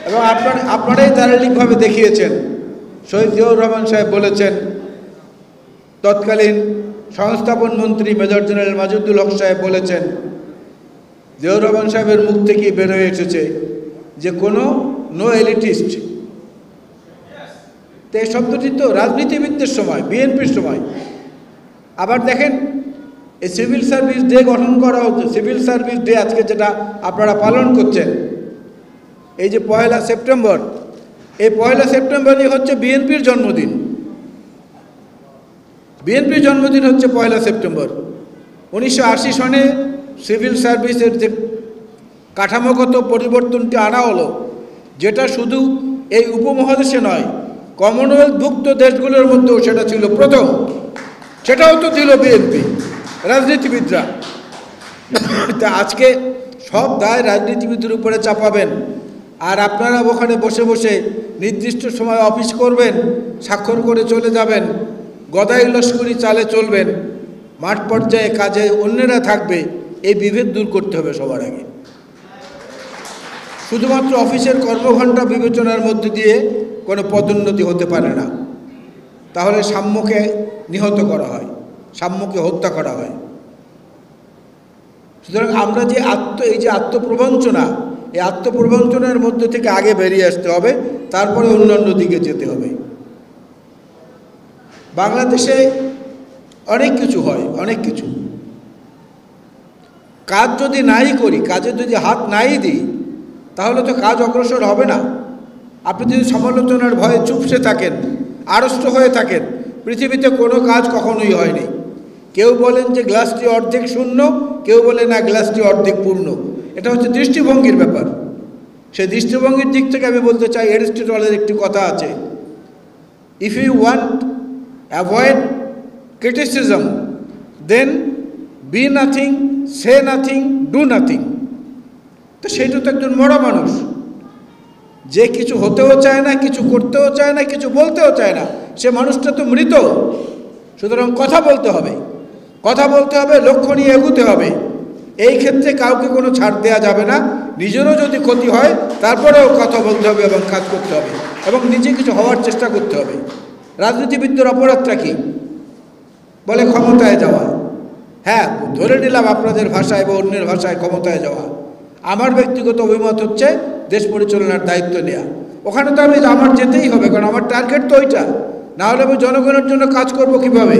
এবং আপনারাই দালিলিকভাবে দেখিয়েছেন। শহীদ জিয়াউর রহমান সাহেব বলেছেন, তৎকালীন সংস্থাপন মন্ত্রী মেজর জেনারেল মাজুদুল হক সাহেব বলেছেন, জিয়াউর রহমান সাহেবের মুখ থেকেই বের হয়ে এসেছে যে কোনো নো এলিটিস্ট। তো এই শব্দটি তো রাজনীতিবিদদের সময়, বিএনপির সময়। আবার দেখেন, এই সিভিল সার্ভিস ডে গঠন করা হচ্ছে, সিভিল সার্ভিস ডে আজকে যেটা আপনারা পালন করছেন, এই যে 1 সেপ্টেম্বর, এই 1 সেপ্টেম্বরই হচ্ছে বিএনপির জন্মদিন। বিএনপির জন্মদিন হচ্ছে 1 সেপ্টেম্বর। 1980 সনে সিভিল সার্ভিসের যে কাঠামোগত পরিবর্তনটি আনা হলো, যেটা শুধু এই উপমহাদেশে নয়, কমনওয়েলথভুক্ত দেশগুলোর মধ্যেও সেটা ছিল প্রথম। সেটাও তো দিল বিএনপি, রাজনীতিবিদরা। তা আজকে সব দায় রাজনীতিবিদদের উপরে চাপাবেন, আর আপনারা ওখানে বসে বসে নির্দিষ্ট সময় অফিস করবেন, স্বাক্ষর করে চলে যাবেন, গদাই লস্করি চালে চলবেন, মাঠ পর্যায়ে কাজে অন্যরা থাকবে। এই বিভেদ দূর করতে হবে সবার আগে। শুধুমাত্র অফিসের কর্মঘণ্টা বিবেচনার মধ্যে দিয়ে কোনো পদোন্নতি হতে পারে না। তাহলে সাম্যকে নিহত করা হয়, সাম্যকে হত্যা করা হয়। সুতরাং আমরা যে এই যে আত্মপ্রবঞ্চনা, এই আত্মপ্রবঞ্চনার মধ্যে থেকে আগে বেরিয়ে আসতে হবে, তারপরে অন্যান্য দিকে যেতে হবে। বাংলাদেশে অনেক কিছু হয়, অনেক কিছু। কাজ যদি নাই করি, কাজে যদি হাত নাই দিই, তাহলে তো কাজ অগ্রসর হবে না। আপনি যদি সমালোচনার ভয়ে চুপসে থাকেন, আড়ষ্ট হয়ে থাকেন, পৃথিবীতে কোনো কাজ কখনোই হয়নি। কেউ বলেন যে গ্লাসটি অর্ধেক শূন্য, কেউ বলে না গ্লাসটি অর্ধেক পূর্ণ। এটা হচ্ছে দৃষ্টিভঙ্গির ব্যাপার। সেই দৃষ্টিভঙ্গির দিক থেকে আমি বলতে চাই, অ্যারিস্টটলের একটি কথা আছে, if you want avoid criticism then be nothing, say nothing, do nothing. তো সেইটা তো একজন মরা মানুষ, যে কিছু হতেও চায় না, কিছু করতেও চায় না, কিছু বলতেও চায় না, সে মানুষটা তো মৃত। সুতরাং কথা বলতে হবে, কথা বলতে হবে, লক্ষ্য নিয়ে এগোতে হবে। এই ক্ষেত্রে কাউকে কোনো ছাড় দেওয়া যাবে না। নিজেরও যদি ক্ষতি হয়, তারপরেও কথা বলতে হবে এবং কাজ করতে হবে এবং নিজে কিছু হওয়ার চেষ্টা করতে হবে। রাজনীতিবিদদের অপরাধটা কি? বলে ক্ষমতায় যাওয়া। হ্যাঁ, ধরে নিলাম আপনাদের ভাষায় বা অন্যের ভাষায় ক্ষমতায় যাওয়া। আমার ব্যক্তিগত অভিমত হচ্ছে দেশ পরিচালনার দায়িত্ব নেওয়া। ওখানে তো আমার যেতেই হবে, কারণ আমার টার্গেট তো ওইটা। না হলে আমি জনগণের জন্য কাজ করব কিভাবে?